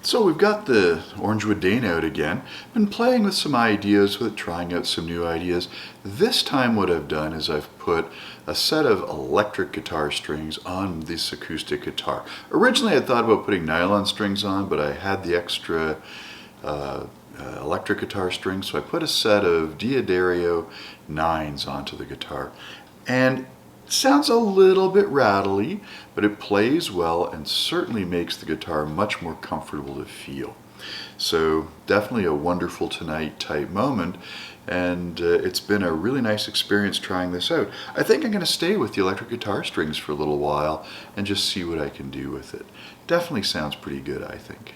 So we've got the Orangewood Dana out again. Been playing with some ideas with it, trying out some new ideas. This time what I've done is I've put a set of electric guitar strings on this acoustic guitar. Originally I thought about putting nylon strings on, but I had the extra electric guitar strings, so I put a set of D'Addario 9s onto the guitar. And sounds a little bit rattly, but it plays well and certainly makes the guitar much more comfortable to feel. So definitely a wonderful tonight type moment, and it's been a really nice experience trying this out. I think I'm going to stay with the electric guitar strings for a little while and just see what I can do with it. Definitely sounds pretty good, I think.